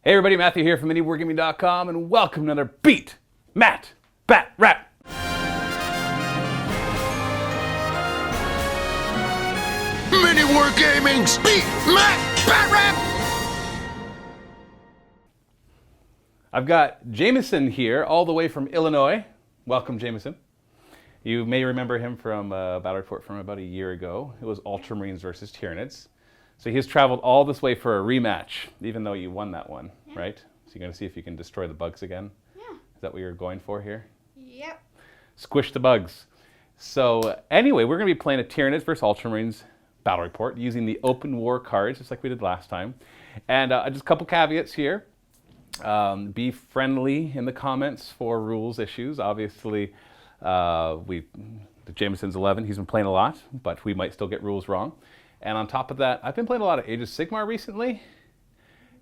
Hey everybody, Matthew here from MiniWarGaming.com, and welcome to another Beat, Matt, Bat, Rap. MiniWarGaming's Beat, Matt, Bat, Rap. I've got Jameson here, all the way from Illinois. Welcome, Jameson. You may remember him from a battle report from about a year ago. It was Ultramarines versus Tyranids. So he's traveled all this way for a rematch, even though you won that one, right? So you're going to see if you can destroy the bugs again? Yeah. Is that what you're going for here? Yep. Squish the bugs. So anyway, we're going to be playing a Tyranids versus Ultramarines battle report using the open war cards, just like we did last time. And just a couple caveats here. Be friendly in the comments for rules issues. Obviously, the Jameson's 11, he's been playing a lot, but we might still get rules wrong. And on top of that, I've been playing a lot of Age of Sigmar recently,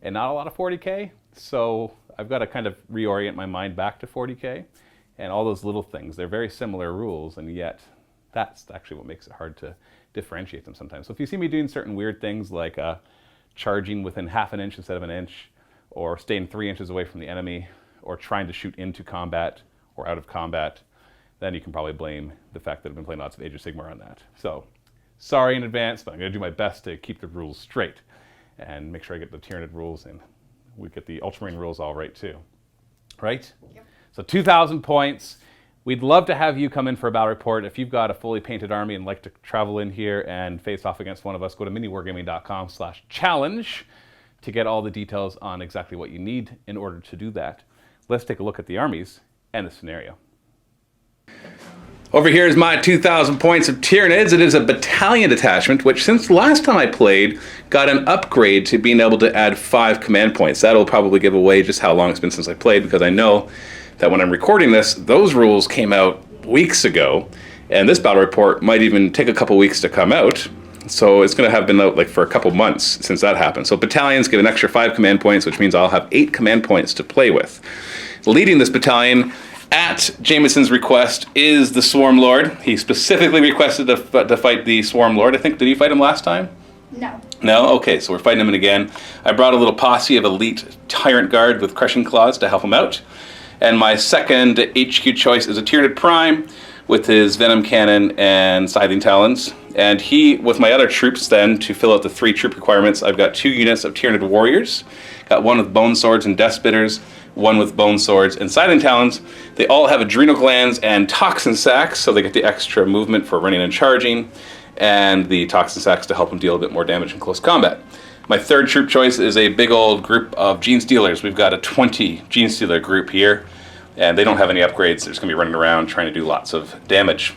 and not a lot of 40k, so I've got to kind of reorient my mind back to 40k, and all those little things. They're very similar rules, and yet that's actually what makes it hard to differentiate them sometimes. So if you see me doing certain weird things like charging within half an inch instead of an inch, or staying 3 inches away from the enemy, or trying to shoot into combat or out of combat, then you can probably blame the fact that I've been playing lots of Age of Sigmar on that. So, sorry in advance, but I'm going to do my best to keep the rules straight and make sure I get the Tyranid rules and we get the Ultramarine rules all right too. Right? Yep. So 2,000 points. We'd love to have you come in for a battle report. If you've got a fully painted army and like to travel in here and face off against one of us, go to miniwargaming.com/challenge to get all the details on exactly what you need in order to do that. Let's take a look at the armies and the scenario. Over here is my 2,000 points of Tyranids. It is a battalion detachment, which since the last time I played, got an upgrade to being able to add 5 command points. That'll probably give away just how long it's been since I played, because I know that when I'm recording this, those rules came out weeks ago, and this battle report might even take a couple weeks to come out. So it's going to have been out like for a couple months since that happened. So battalions give an extra 5 command points, which means I'll have 8 command points to play with. Leading this battalion, at Jameson's request, is the Swarmlord. He specifically requested to fight the Swarmlord. I think, did you fight him last time? No. No? Okay, so we're fighting him again. I brought a little posse of elite Tyrant Guard with Crushing Claws to help him out. And my second HQ choice is a Tyranid Prime with his Venom Cannon and Scything Talons. And he, with my other troops then, to fill out the 3 troop requirements, I've got 2 units of Tyranid Warriors. Got one with Bone Swords and Death Spitters, one with Bone Swords and Scything Talons. They all have Adrenal Glands and Toxin Sacs, so they get the extra movement for running and charging, and the Toxin Sacs to help them deal a bit more damage in close combat. My third troop choice is a big old group of Gene Stealers. We've got a 20 Gene Stealer group here, and they don't have any upgrades. They're just going to be running around trying to do lots of damage.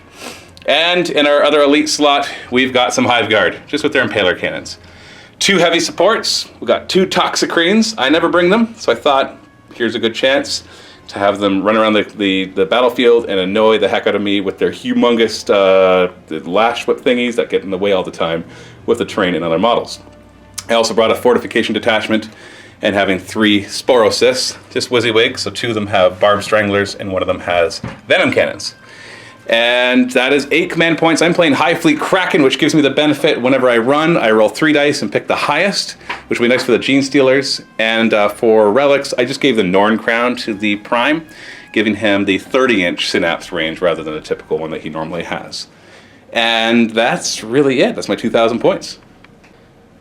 And in our other elite slot, we've got some Hive Guard, just with their Impaler Cannons. 2 heavy supports. We've got 2 Toxicrenes. I never bring them, so I thought, here's a good chance to have them run around the battlefield and annoy the heck out of me with their humongous lash whip thingies that get in the way all the time with the terrain and other models. I also brought a fortification detachment and having 3 Sporocysts, just WYSIWYG, so 2 of them have Barb Stranglers and 1 of them has Venom Cannons. And that is 8 command points. I'm playing High Fleet Kraken, which gives me the benefit whenever I run, I roll 3 dice and pick the highest, which will be nice for the Gene Stealers. And for relics, I just gave the Norn Crown to the Prime, giving him the 30-inch synapse range rather than the typical one that he normally has. And that's really it. That's my 2,000 points.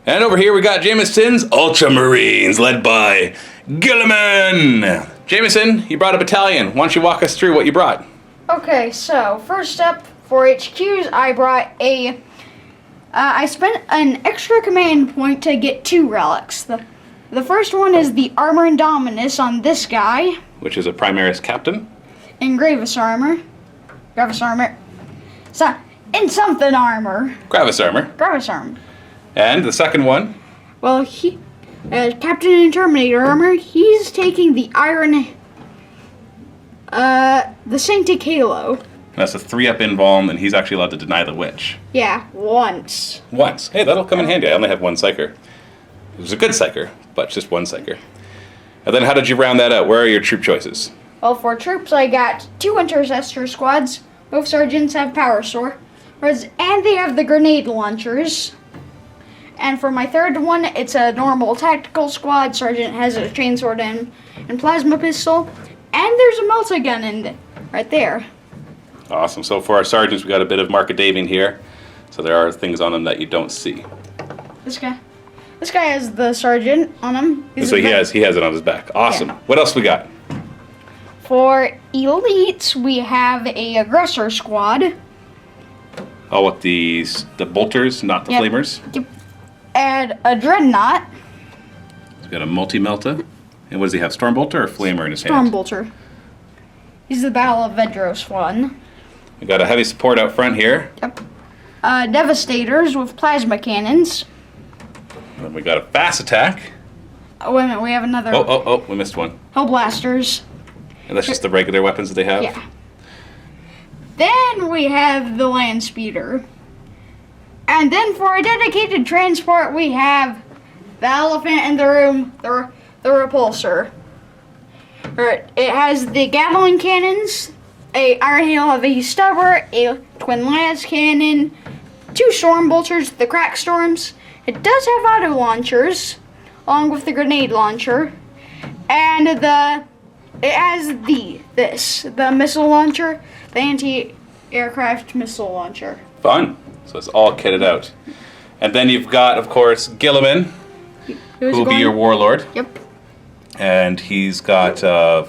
And over here we got Jameson's Ultramarines, led by Guilliman. Jameson, you brought a battalion. Why don't you walk us through what you brought? Okay, so first up for HQs, I brought I spent an extra command point to get 2 relics. The first one is the Armor Indominus on this guy. Which is a Primaris Captain. In Gravis Armor. So, in something armor. Gravis Armor. Gravis Armor. And the second one? Well, Captain in Terminator Armor, he's taking the the Sanctic Halo. That's a 3-up Involm, and he's actually allowed to deny the Witch. Yeah, once. Once. Hey, that'll come in handy. I only have 1 Psyker. It was a good Psyker, but just 1 Psyker. And then how did you round that out? Where are your troop choices? Well, for troops, I got 2 Intercessor squads. Both sergeants have Power Swords, and they have the grenade launchers. And for my third one, it's a normal tactical squad. Sergeant has a chainsword and plasma pistol. And there's a multi-gun right there. Awesome. So for our sergeants, we got a bit of Marcadaving here. So there are things on them that you don't see. This guy has the sergeant on him. So he has it on his back. Awesome. Yeah. What else we got? For elites, we have a aggressor squad. Oh, with the bolters, not the Yep. flamers. Yep. And a dreadnought. He's got a multi-melta. And what does he have? Stormbolter or flamer in his hand? Stormbolter. He's the Battle of Vedros one. We got a heavy support out front here. Yep. Devastators with plasma cannons. And we got a fast attack. Oh, wait a minute, we have another. Oh, we missed one. Hellblasters. And that's just the regular weapons that they have? Yeah. Then we have the land speeder. And then for a dedicated transport, we have the elephant in the room, the repulsor. It has the Gatling cannons, a Iron Hail Heavy Stubber, a twin las cannon, 2 storm bolters, the crack storms. It does have auto launchers, along with the grenade launcher, and it has the missile launcher, the anti-aircraft missile launcher. Fun. So it's all kitted out. And then you've got, of course, Guilliman, who will be your warlord. Yep. And he's got,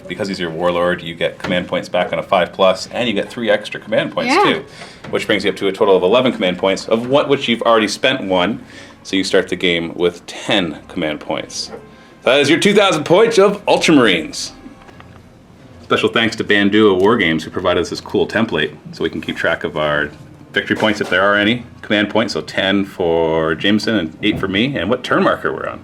because he's your warlord, you get command points back on a 5+, and you get 3 extra command points too, which brings you up to a total of 11 command points, of which you've already spent 1. So you start the game with 10 command points. So that is your 2,000 points of Ultramarines. Special thanks to Bandua Wargames, who provided us this cool template so we can keep track of our victory points if there are any, command points, so 10 for Jameson and 8 for me, and what turn marker we're on.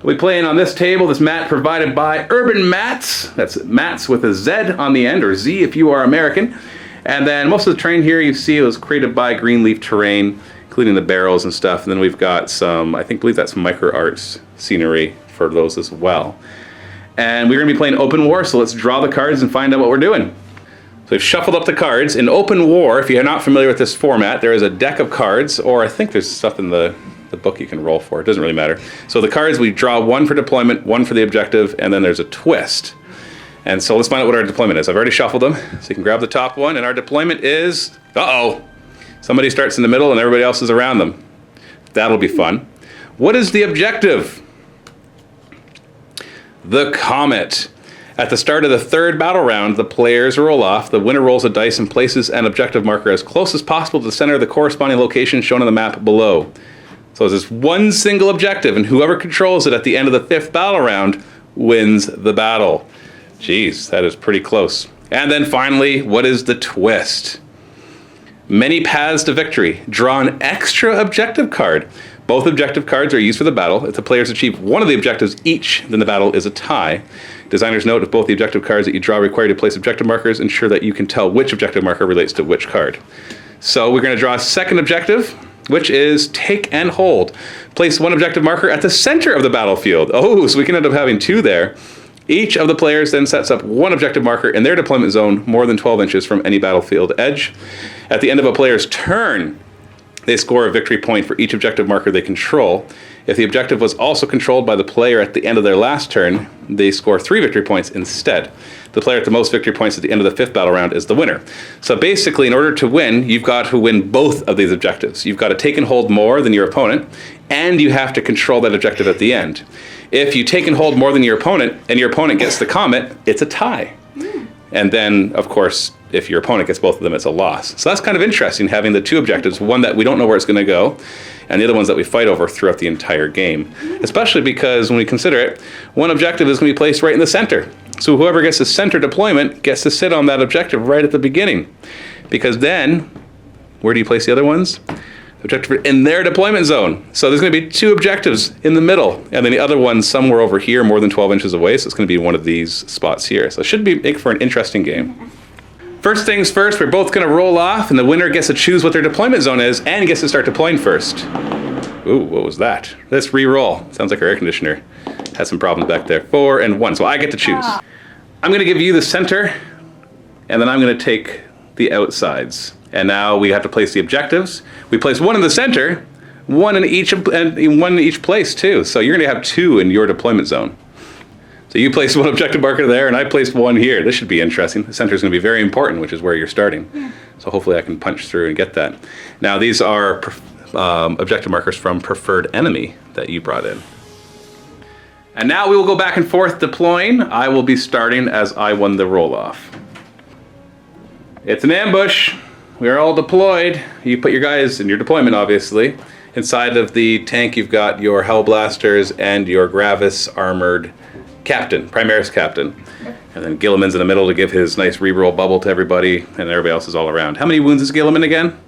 We playing on this table, this mat provided by Urban Mats. That's mats with a Z on the end, or Z if you are American. And then most of the terrain here you see was created by Greenleaf Terrain, including the barrels and stuff. And then we've got some, believe that's micro arts scenery for those as well. And we're going to be playing Open War, so let's draw the cards and find out what we're doing. So we've shuffled up the cards. In Open War, if you're not familiar with this format, there is a deck of cards, or I think there's stuff in the book you can roll for. It doesn't really matter. So the cards, we draw 1 for deployment, 1 for the objective, and then there's a twist. And so let's find out what our deployment is. I've already shuffled them, so you can grab the top one, and our deployment is, somebody starts in the middle and everybody else is around them. That'll be fun. What is the objective? The Comet. At the start of the 3rd battle round, the players roll off. The winner rolls a dice and places an objective marker as close as possible to the center of the corresponding location shown on the map below. So there's one single objective, and whoever controls it at the end of the 5th battle round wins the battle. Jeez, that is pretty close. And then finally, what is the twist? Many paths to victory. Draw an extra objective card. Both objective cards are used for the battle. If the players achieve one of the objectives each, then the battle is a tie. Designers note, if both the objective cards that you draw require you to place objective markers, ensure that you can tell which objective marker relates to which card. So we're going to draw a second objective, which is take and hold. Place 1 objective marker at the center of the battlefield. Oh, so we can end up having 2 there. Each of the players then sets up 1 objective marker in their deployment zone more than 12 inches from any battlefield edge. At the end of a player's turn, they score a victory point for each objective marker they control. If the objective was also controlled by the player at the end of their last turn, they score 3 victory points instead. The player with the most victory points at the end of the 5th battle round is the winner. So basically, in order to win, you've got to win both of these objectives. You've got to take and hold more than your opponent, and you have to control that objective at the end. If you take and hold more than your opponent, and your opponent gets the comet, it's a tie. And then, of course, if your opponent gets both of them, it's a loss. So that's kind of interesting, having the 2 objectives, one that we don't know where it's going to go, and the other ones that we fight over throughout the entire game. Especially because when we consider it, one objective is going to be placed right in the center. So whoever gets the center deployment gets to sit on that objective right at the beginning. Because then, where do you place the other ones? Objective in their deployment zone. So there's going to be 2 objectives in the middle, and then the other one somewhere over here, more than 12 inches away, so it's going to be one of these spots here. So it should make for an interesting game. First things first, we're both going to roll off, and the winner gets to choose what their deployment zone is, and gets to start deploying first. Ooh, what was that? Let's re-roll. Sounds like our air conditioner had some problems back there. 4 and 1, so I get to choose. I'm going to give you the center, and then I'm going to take the outsides. And now we have to place the objectives. We place 1 in the center, One in each place too. So you're going to have 2 in your deployment zone. So you place one objective marker there, and I placed one here. This should be interesting. The center is going to be very important, which is where you're starting. Yeah. So hopefully I can punch through and get that. Now these are objective markers from preferred enemy that you brought in. And now we will go back and forth deploying. I will be starting as I won the roll-off. It's an ambush. We are all deployed. You put your guys in your deployment, obviously. Inside of the tank, you've got your Hellblasters and your Gravis armored captain, Primaris captain. And then Guilliman's in the middle to give his nice reroll bubble to everybody, and everybody else is all around. How many wounds is Guilliman again?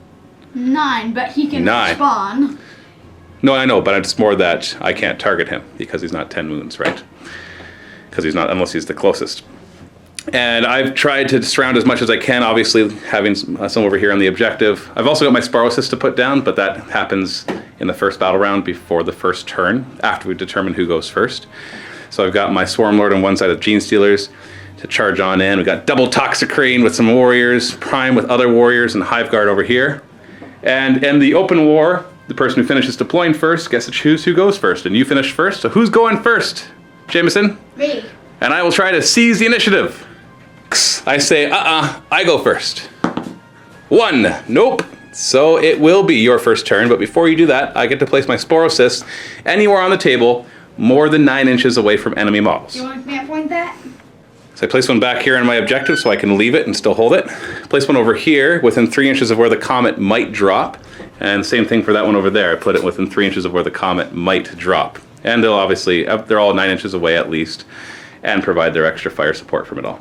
9, but he can respawn. No, I know, but it's more that I can't target him because he's not 10 wounds, right? Because he's not, unless he's the closest. And I've tried to surround as much as I can, obviously having some over here on the objective. I've also got my Sparrow to put down, but that happens in the first battle round before the first turn, after we determine who goes first. So I've got my Swarmlord on one side of Gene Stealers to charge on in. We've got double Toxicrane with some warriors, Prime with other warriors, and Hive Guard over here. And in the open war, the person who finishes deploying first gets to choose who goes first. And you finish first, so who's going first? Jameson? Me. And I will try to seize the initiative. I say, I go first. 1, nope. So it will be your first turn, but before you do that, I get to place my Sporocyst anywhere on the table more than 9 inches away from enemy models. You want me to point that? So I place one back here on my objective so I can leave it and still hold it. Place one over here within 3 inches of where the comet might drop. And same thing for that one over there. I put it within 3 inches of where the comet might drop. And they'll obviously, they're all 9 inches away at least, and provide their extra fire support from it all.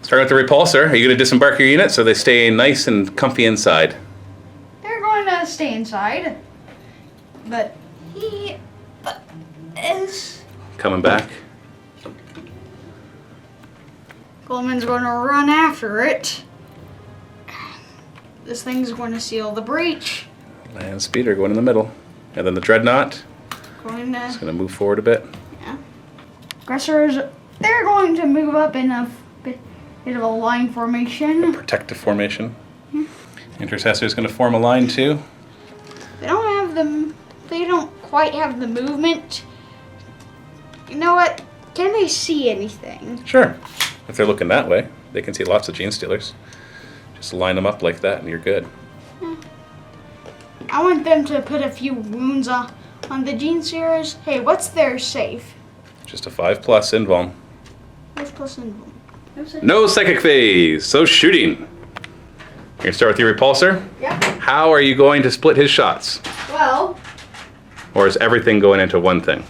Start with the repulsor. Are you going to disembark your unit so they stay nice and comfy inside? They're going to stay inside, but he is coming back. Guilliman's going to run after it. This thing's going to seal the breach. Land Speeder going in the middle. And then the Dreadnought is going to move forward a bit. Yeah. Aggressors, they're going to move up in a bit of a line formation. Protective formation. Intercessor is going to form a line too. They don't quite have the movement. You know what? Can they see anything? Sure. If they're looking that way, they can see lots of Gene Stealers. Just line them up like that and you're good. I want them to put a few wounds on the Gene Stealers. Hey, what's their safe? Just a 5+ invuln. 5+ invuln. No psychic phase, so shooting. You're gonna start with your repulsor? Yeah. How are you going to split his shots? Well, or is everything going into one thing?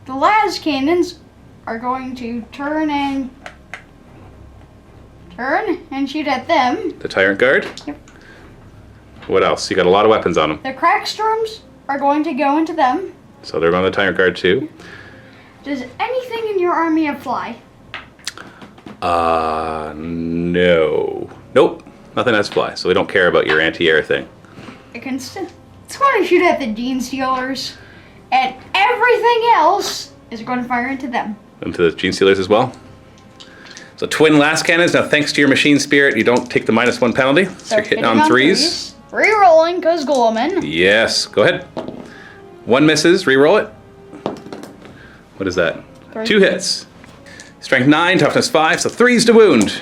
The las cannons are going to turn and shoot at them. The Tyrant Guard? Yep. What else? You got a lot of weapons on them. The Crackstorms are going to go into them. So they're on the Tyrant Guard too? Does anything in your army have fly? No. Nope. Nothing has fly, so we don't care about your anti-air thing. It's going to shoot at the Gene Stealers, and everything else is going to fire into them. Into the Gene Stealers as well? So twin last cannons. Now thanks to your machine spirit, you don't take the -1 penalty. So you're hitting on 3s. Rerolling because Guilliman. Yes. Go ahead. 1 misses. Reroll it. What is that? 2 hits. Strength 9, toughness 5, so 3s to wound.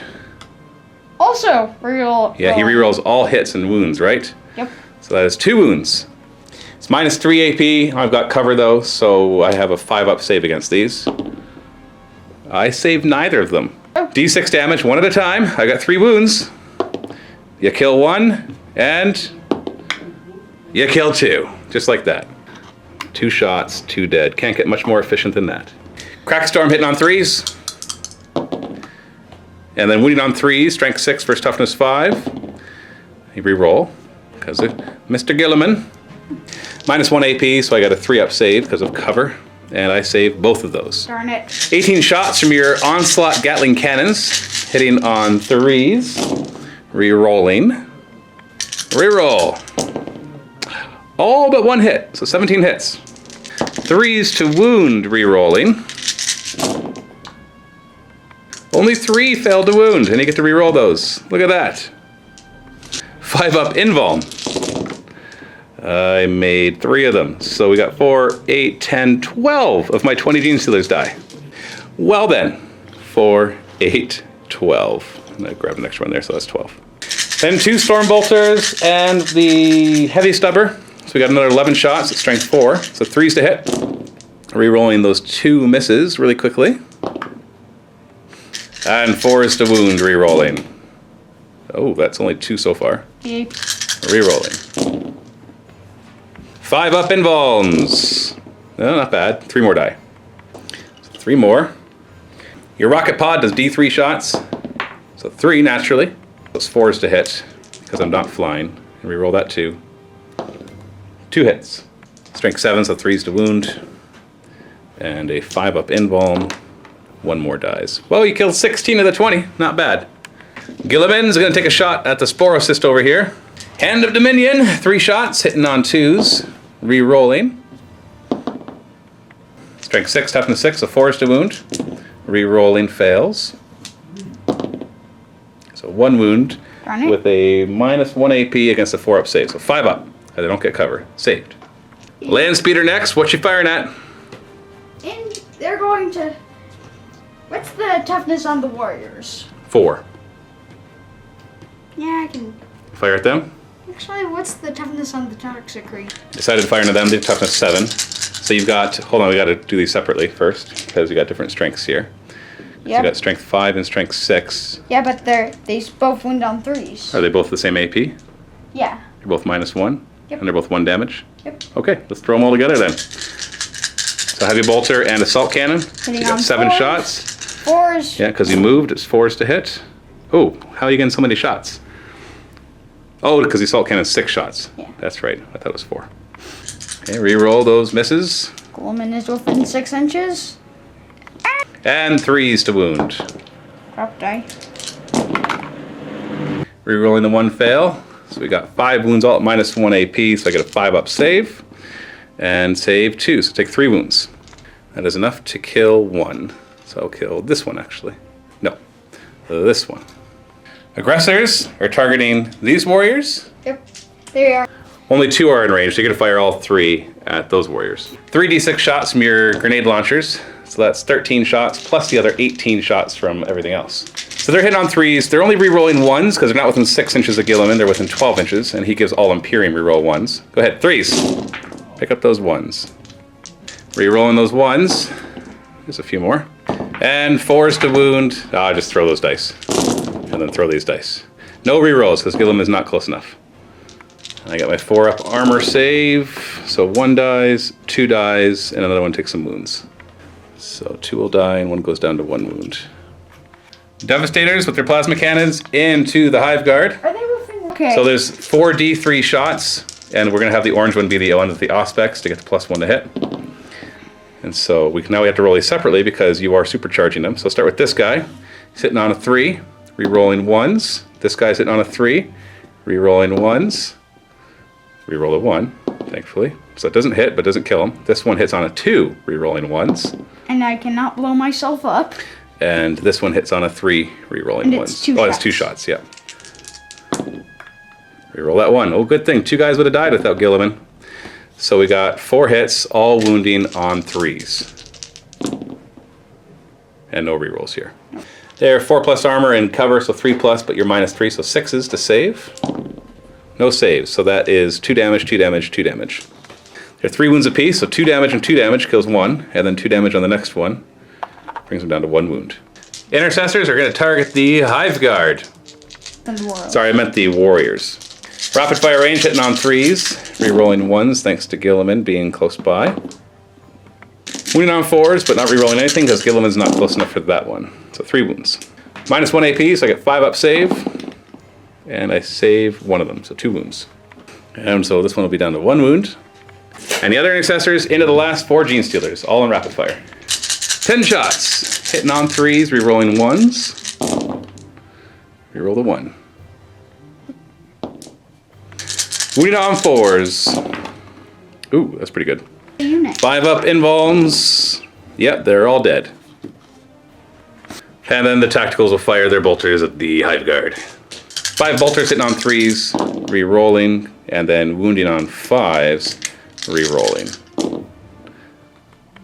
Also, reroll. Yeah, he rerolls all hits and wounds, right? Yep. So that is 2 wounds. It's -3 AP. I've got cover though, so I have a 5+ save against these. I saved neither of them. Oh. D6 damage, 1 at a time. I got 3 wounds. You kill 1, and you kill 2. Just like that. 2 shots, 2 dead. Can't get much more efficient than that. Crackstorm hitting on 3s. And then wounding on 3s, strength 6 versus toughness 5. You reroll because of Mr. Guilliman. -1 AP, so I got a 3+ save because of cover. And I saved both of those. Darn it. 18 shots from your Onslaught Gatling cannons hitting on 3s, re-rolling. Re-roll. All but 1 hit, so 17 hits. 3s to wound, re-rolling. Only 3 failed to wound, and you get to re-roll those. Look at that. 5 up invuln. I made 3 of them, so we got 4, 8, 10, 12 of my 20 Gene Stealers die. Well then, 4, 8, 12. I'm gonna grab an extra one there, so that's 12. Then 2 Stormbolters and the Heavy Stubber. So we got another 11 shots at strength 4, so 3s to hit. Re-rolling those 2 misses really quickly. And 4s to wound, re-rolling. Oh, that's only 2 so far. Yep. Re-rolling. 5 up invulns. No, not bad. 3 more die. So 3 more. Your rocket pod does D3 shots. So 3 naturally. Those 4s to hit because I'm not flying. And re-roll that 2. 2 hits. Strength 7, so 3s to wound. And a 5 up invuln. 1 more dies. Well, you killed 16 of the 20. Not bad. Guilliman's going to take a shot at the Sporocyst over here. Hand of Dominion. 3 shots, hitting on 2s. Re-rolling. Strength 6, toughness 6, so 4s to wound. Re-rolling fails. So 1 wound with a -1 AP against a 4 up save. So 5 up. They don't get cover. Saved. Land Speeder next. What you firing at? And they're going to... What's the toughness on the warriors? 4. Yeah, I can... Fire at them. Actually, what's the toughness on the toxic creature? Decided to fire into them. They have toughness 7. So you've got... Hold on, we got to do these separately first because you got different strengths here. So you got strength 5 and strength 6. Yeah, but they both wound on 3s. Are they both the same AP? Yeah. They're both -1? Yep. And they're both 1 damage? Yep. Okay, let's throw them all together then. So Heavy Bolter and Assault Cannon. Hitting You got on 7 4s. shots. 4s. Yeah, because you moved, it's 4s to hit. Oh, how are you getting so many shots? Oh, because the Assault Cannon's 6 shots. Yeah. That's right, I thought it was 4. Okay, re-roll those misses. Guilliman is within 6 inches. And 3s to wound. Drop die. Re-rolling the 1 fail. So we got 5 wounds all at -1 AP, so I get a 5 up save. And save 2, so take 3 wounds. That is enough to kill 1. So I'll kill this one actually. No, this one. Aggressors are targeting these warriors. Yep. There you are. Only 2 are in range, so you're gonna fire all 3 at those warriors. 3d6 shots from your grenade launchers. So that's 13 shots plus the other 18 shots from everything else. So they're hitting on 3s. They're only re-rolling 1s because they're not within 6 inches of Guilliman. They're within 12 inches, and he gives all Imperium re-roll 1s. Go ahead, 3s. Pick up those 1s. Re-rolling those 1s. There's a few more. And 4s to wound. Just throw those dice. And then throw these dice. No re-rolls because Guilliman is not close enough. I got my 4 up armor save. So 1 dies, 2 dies, and another one takes some wounds. So 2 will die and 1 goes down to 1 wound. Devastators with their plasma cannons into the Hive Guard. Are they within? Okay. So there's 4 D3 shots, and we're gonna have the orange one be the one with the Auspex to get the +1 to hit. And so now we have to roll these separately because you are supercharging them. So start with this guy. He's hitting on a 3, re-rolling 1s. This guy's hitting on a 3, re-rolling 1s. Re-roll a 1, thankfully. So it doesn't hit, but doesn't kill him. This one hits on a 2, re-rolling 1s. And I cannot blow myself up. And this one hits on a 3, re-rolling 1s. It's 2 it's 2 shots, yeah. Re-roll that 1. Oh, good thing. 2 guys would have died without Guilliman. So we got 4 hits, all wounding on 3s. And no re-rolls here. They're 4+ armor and cover, so 3+, but you're -3, so 6s to save. No saves, so that is 2 damage, 2 damage, 2 damage. They're 3 wounds apiece, so 2 damage and 2 damage kills 1, and then 2 damage on the next one. Brings them down to 1 wound. Intercessors are going to target the Hive Guard. Sorry, I meant the warriors. Rapid fire range hitting on 3s, re-rolling 1s thanks to Guilliman being close by. Wounding on 4s, but not re-rolling anything because Guilliman's not close enough for that one. So 3 wounds. -1 AP, so I get 5 up save. And I save 1 of them, so 2 wounds. And so this one will be down to 1 wound. And the other intercessors into the last 4 Gene Stealers, all in rapid fire. 10 shots, hitting on 3s, re-rolling 1s. Reroll the 1. Wounding on 4s. Ooh, that's pretty good. Unit. 5 up invulns. Yep, they're all dead. And then the tacticals will fire their bolters at the Hive Guard. 5 bolters hitting on 3s, re-rolling, and then wounding on 5s, re-rolling.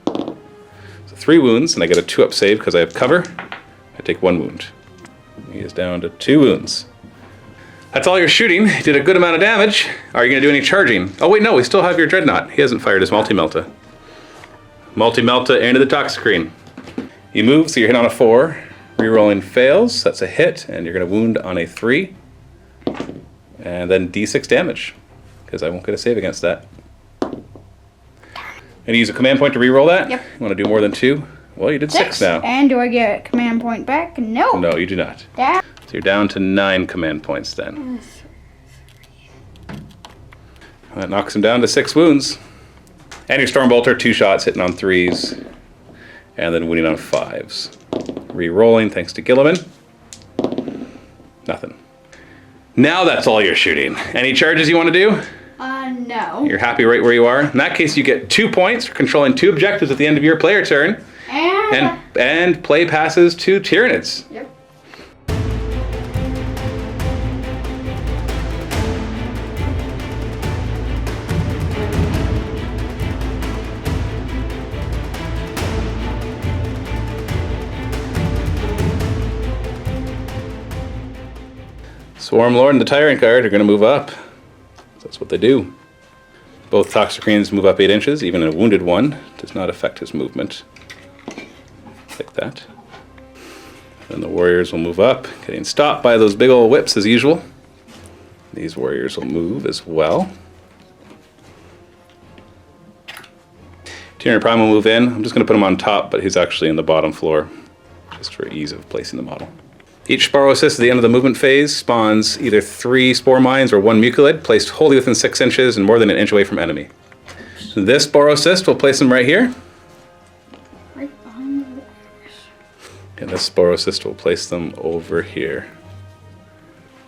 So 3 wounds, and I get a 2-up save because I have cover. I take 1 wound. He is down to 2 wounds. That's all your shooting. You did a good amount of damage. Are you going to do any charging? Oh wait, no, we still have your Dreadnought. He hasn't fired his Multi-Melta. Multi-Melta into the Toxicrene. You move, so you're hit on a 4. Rerolling fails, that's a hit, and you're going to wound on a 3. And then d6 damage, because I won't get a save against that. And you use a command point to reroll that? Yep. You want to do more than 2? Well, you did 6 now. And do I get a command point back? No. No, you do not. That. So you're down to 9 command points then. That knocks him down to 6 wounds. And your Stormbolter, 2 shots, hitting on 3s, and then wounding on 5s. Re-rolling thanks to Guilliman. Nothing. Now that's all your shooting. Any charges you want to do? No. You're happy right where you are. In that case, you get 2 points for controlling 2 objectives at the end of your player turn. And play passes to Tyranids. Yep. Swarmlord and the Tyrant Guard are going to move up. That's what they do. Both Toxicrenes move up 8 inches. Even a wounded one does not affect his movement. Like that. Then the warriors will move up, getting stopped by those big old whips as usual. These warriors will move as well. Tyranid Prime will move in. I'm just going to put him on top, but he's actually in the bottom floor, just for ease of placing the model. Each Spore Assist at the end of the movement phase spawns either 3 Spore Mines or 1 Mucilid, placed wholly within 6 inches and more than an inch away from enemy. So this Spore Assist, we'll place them right here. Right behind the warriors. And this Spore Assist will place them over here.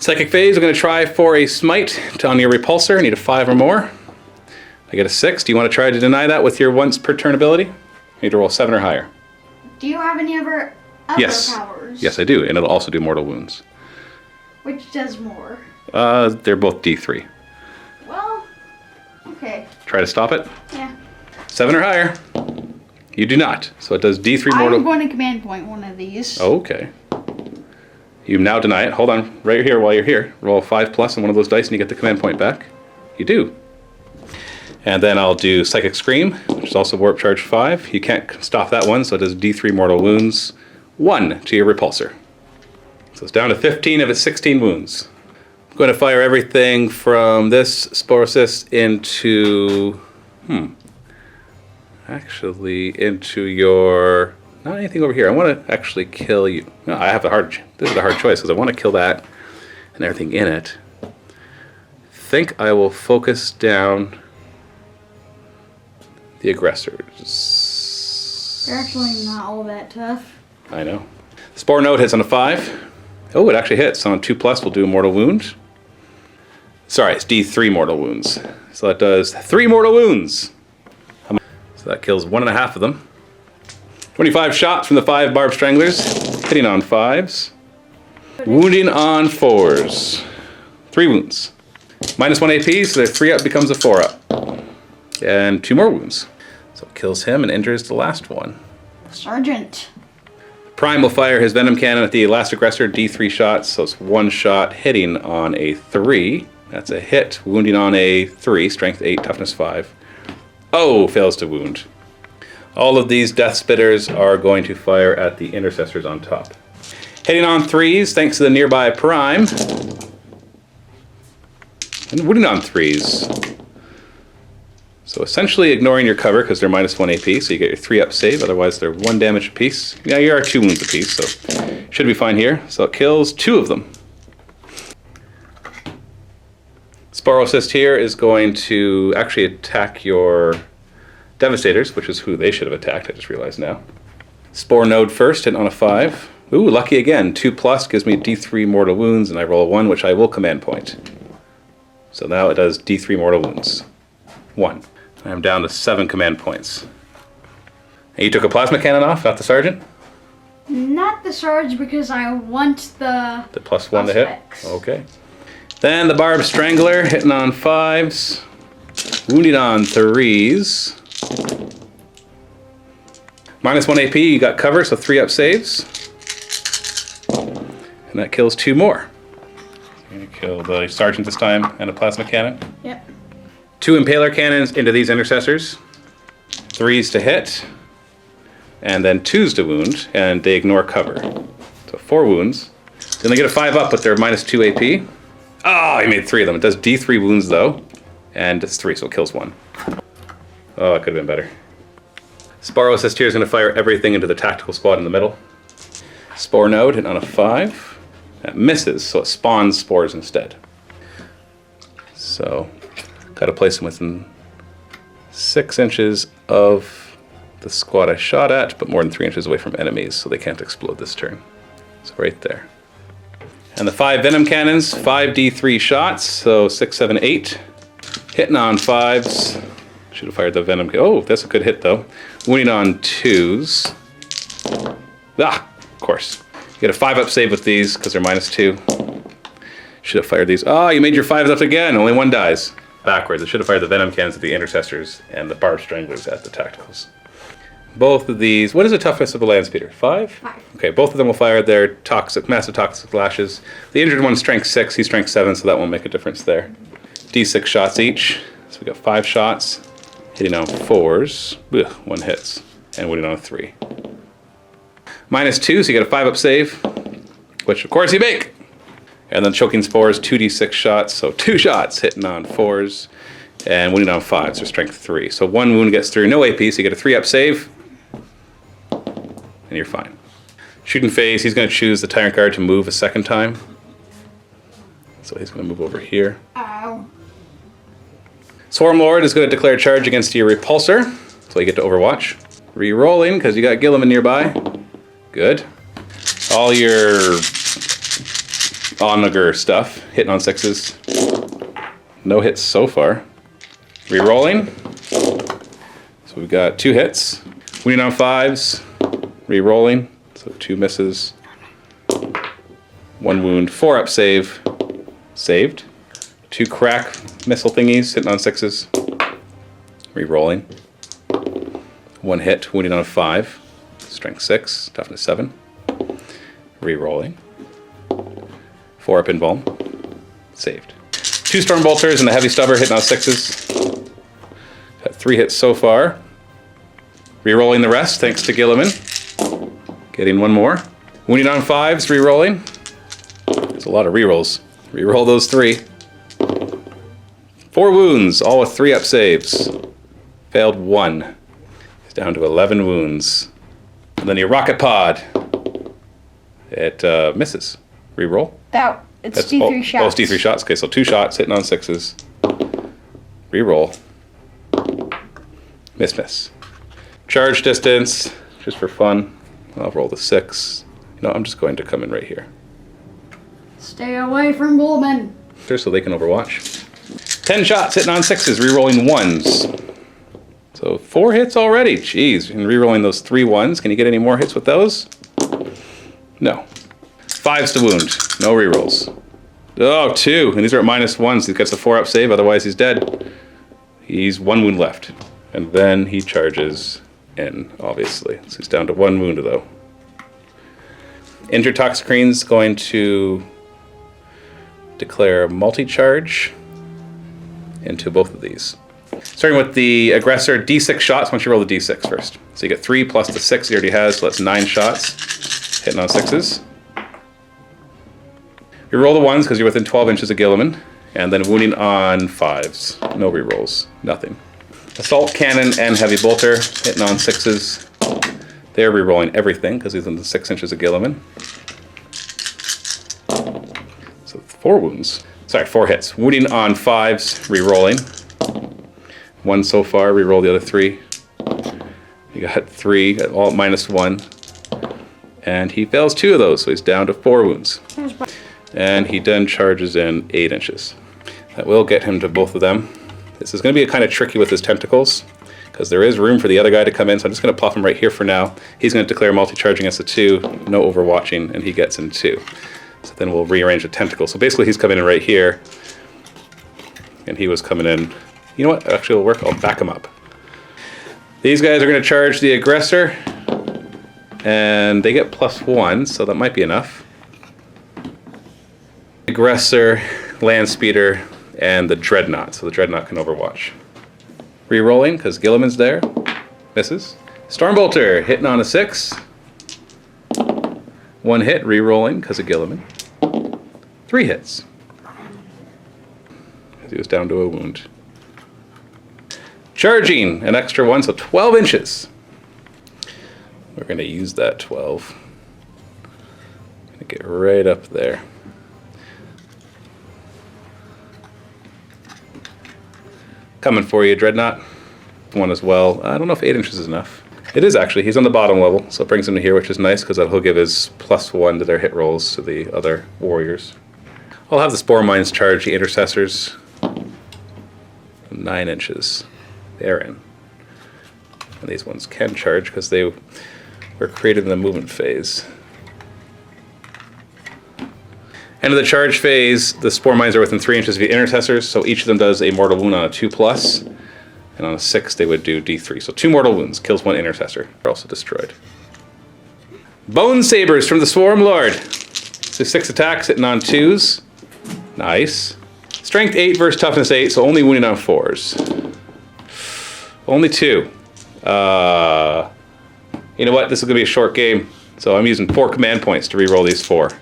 Psychic phase, we're going to try for a Smite on your Repulsor. I need a 5 or more. I get a 6. Do you want to try to deny that with your once per turn ability? You need to roll 7 or higher. Do you have any other Yes. powers? Yes, I do, and it'll also do mortal wounds. Which does more? They're both D3. Well, okay. Try to stop it. Yeah. 7 or higher. You do not. So it does D3 mortal. I'm going to command point one of these. Okay. You now deny it. Hold on, right here while you're here. Roll 5+ on one of those dice and you get the command point back. You do. And then I'll do Psychic Scream, which is also Warp Charge 5. You can't stop that one, so it does D3 mortal wounds. 1 to your Repulsor. So it's down to 15 of its 16 wounds. I'm going to fire everything from this Spore Assist into... Actually, into your... Not anything over here. I want to actually kill you. No, I have a hard... This is a hard choice, because I want to kill that and everything in it. I think I will focus down the aggressors. They're actually not all that tough. I know. Spore Node hits on a 5. Oh, it actually hits. On 2+, we'll do a mortal wound. Sorry, it's D3 mortal wounds. So that does 3 mortal wounds. So that kills 1.5 of them. 25 shots from the 5 Barb Stranglers, hitting on 5s. Wounding on 4s. 3 wounds. -1 AP, so their 3 up becomes a 4 up. And 2 more wounds. So it kills him and injures the last one. Sergeant. Prime will fire his Venom Cannon at the last aggressor, D3 shots, so it's 1 shot hitting on a 3. That's a hit, wounding on a 3, strength 8, toughness 5. Oh, fails to wound. All of these Death Spitters are going to fire at the Intercessors on top. Hitting on 3s, thanks to the nearby Prime. And wounding on 3s. So essentially ignoring your cover because they're -1 AP, so you get your 3 up save, otherwise they're 1 damage apiece. Yeah, you are 2 wounds apiece, so should be fine here. So it kills 2 of them. Spore Assist here is going to actually attack your Devastators, which is who they should have attacked, I just realized now. Spore Node first, hitting on a 5. Ooh, lucky again. 2+ gives me D3 mortal wounds, and I roll a 1, which I will command point. So now it does D3 mortal wounds. 1. I'm down to 7 command points. And you took a plasma cannon off, not the sergeant? Not the Sarge, because I want the +1 to hit? X. Okay. Then the Barb Strangler, hitting on 5s. Wounding on 3s. -1 AP, you got cover, so 3-up saves. And that kills 2 more. You kill the sergeant this time and a plasma cannon. Yep. 2 impaler cannons into these intercessors. 3s to hit. And then 2s to wound, and they ignore cover. So 4 wounds. Then they get a 5-up, but they're -2 AP. Oh, he made 3 of them. It does D3 wounds though. And it's 3, so it kills 1. Oh, it could have been better. Sparrow Assist here is going to fire everything into the tactical squad in the middle. Spore Node hitting on a 5. That misses, so it spawns spores instead. So, got to place them within 6 inches of the squad I shot at, but more than 3 inches away from enemies, so they can't explode this turn. So right there. And the 5 venom cannons, 5d3 shots, so 6, 7, 8. Hitting on 5s. Should have fired the venom. Oh, that's a good hit though. Wounding on 2s. Ah, of course. You get a 5-up save with these because they're -2. Should have fired these. Oh, you made your 5s up again. Only 1 dies. Backwards. I should have fired the venom cannons at the intercessors and the barb stranglers at the tacticals. Both of these. What is the toughness of the Landspeeder? 5? 5. Okay, both of them will fire their toxic, massive toxic lashes. The injured one's strength 6. He's strength 7, so that won't make a difference there. D6 shots each. So we got 5 shots. Hitting on 4s. Ugh, 1 hits. And winning on a 3. -2, so you get a 5-up save. Which, of course, you make! And then choking spores, 2d6 shots. So 2 shots hitting on 4s. And winning on 5s, so strength 3. So 1 wound gets through, no AP, so you get a 3-up save. And you're fine. Shooting phase, he's going to choose the Tyrant Guard to move a second time. So he's going to move over here. Ow. Swarmlord is going to declare charge against your repulsor, so you get to overwatch. Re-rolling, because you got Guilliman nearby. Good. All your Onager stuff, hitting on 6s. No hits so far. Re-rolling. So we've got 2 hits. Winning on 5s. Re-rolling. So 2 misses. 1 wound. 4-up save. Saved. 2 crack missile thingies hitting on 6s. Re-rolling. 1 hit. Wounding on a 5. Strength 6. Toughness 7. Re-rolling. 4-up invuln. Saved. 2 storm bolters and the heavy stubber hitting on 6s. Got 3 hits so far. Re-rolling the rest thanks to Guilliman. Getting 1 more. Wounding on 5s, re-rolling. There's a lot of re-rolls. Re-roll those 3. 4 wounds, all with 3-up saves. Failed 1. He's down to 11 wounds. And then your rocket pod. It misses. Re-roll. It's D3 shots. Oh, it's D3 shots. Okay, so 2 shots hitting on 6s. Re-roll. Miss. Charge distance, just for fun. I'll roll the 6. You know, I'm just going to come in right here. Stay away from Guilliman. Just so they can overwatch. 10 shots hitting on 6s, re-rolling 1s. So 4 hits already. Jeez, and re-rolling those 3 1s. Can you get any more hits with those? No. 5s to wound. No re-rolls. Oh, 2. And these are at -1s. He gets a 4-up save, otherwise he's dead. He's 1 wound left. And then he charges in, obviously. So he's down to 1 wound, though. Injured Toxicrene's going to declare multi-charge into both of these. Starting with the aggressor, D6 shots once you roll the D6 first. So you get 3 plus the 6 he already has, so that's 9 shots. Hitting on 6s. You roll the 1s because you're within 12 inches of Guilliman. And then wounding on 5s. No rerolls. Nothing. Assault cannon and heavy bolter hitting on 6s. They're rerolling everything because he's within 6 inches of Guilliman. So 4 wounds. Sorry, 4 hits. Wounding on 5s, rerolling. 1 so far, reroll the other 3. You got 3, all at -1. And he fails 2 of those, so he's down to 4 wounds. And he then charges in 8 inches. That will get him to both of them. This is going to be kind of tricky with his tentacles, because there is room for the other guy to come in, so I'm just going to plop him right here for now. He's going to declare multi-charging against the 2, no overwatching, and he gets in 2. So then we'll rearrange the tentacles. So basically he's coming in right here, and he was coming in. You know what? Actually, it'll work. I'll back him up. These guys are going to charge the aggressor, and they get +1, so that might be enough. Aggressor, land speeder, and the dreadnought, so the dreadnought can overwatch. Re-rolling, because Guilliman's there. Misses. Stormbolter, hitting on a 6. 1 hit, re-rolling, because of Guilliman. 3 hits. He was down to a wound. Charging, an extra 1, so 12 inches. We're going to use that 12. Gonna get right up there. Coming for you, Dreadnought. 1 as well. I don't know if 8 inches is enough. It is actually. He's on the bottom level, so it brings him to here, which is nice, because he'll give his +1 to their hit rolls to the other warriors. I'll have the Spore Mines charge the intercessors. 9 inches. They're in. And these ones can charge, because they were created in the movement phase. End of the charge phase, the Spore Mines are within 3 inches of the intercessors, so each of them does a mortal wound on a 2+, and on a 6 they would do D3. So 2 mortal wounds, kills 1 intercessor. They're also destroyed. Bone Sabers from the Swarmlord. So 6 attacks, hitting on 2s. Nice. Strength 8 versus toughness 8, so only wounding on 4s. Only 2. You know what? This is going to be a short game, so I'm using 4 command points to reroll these 4.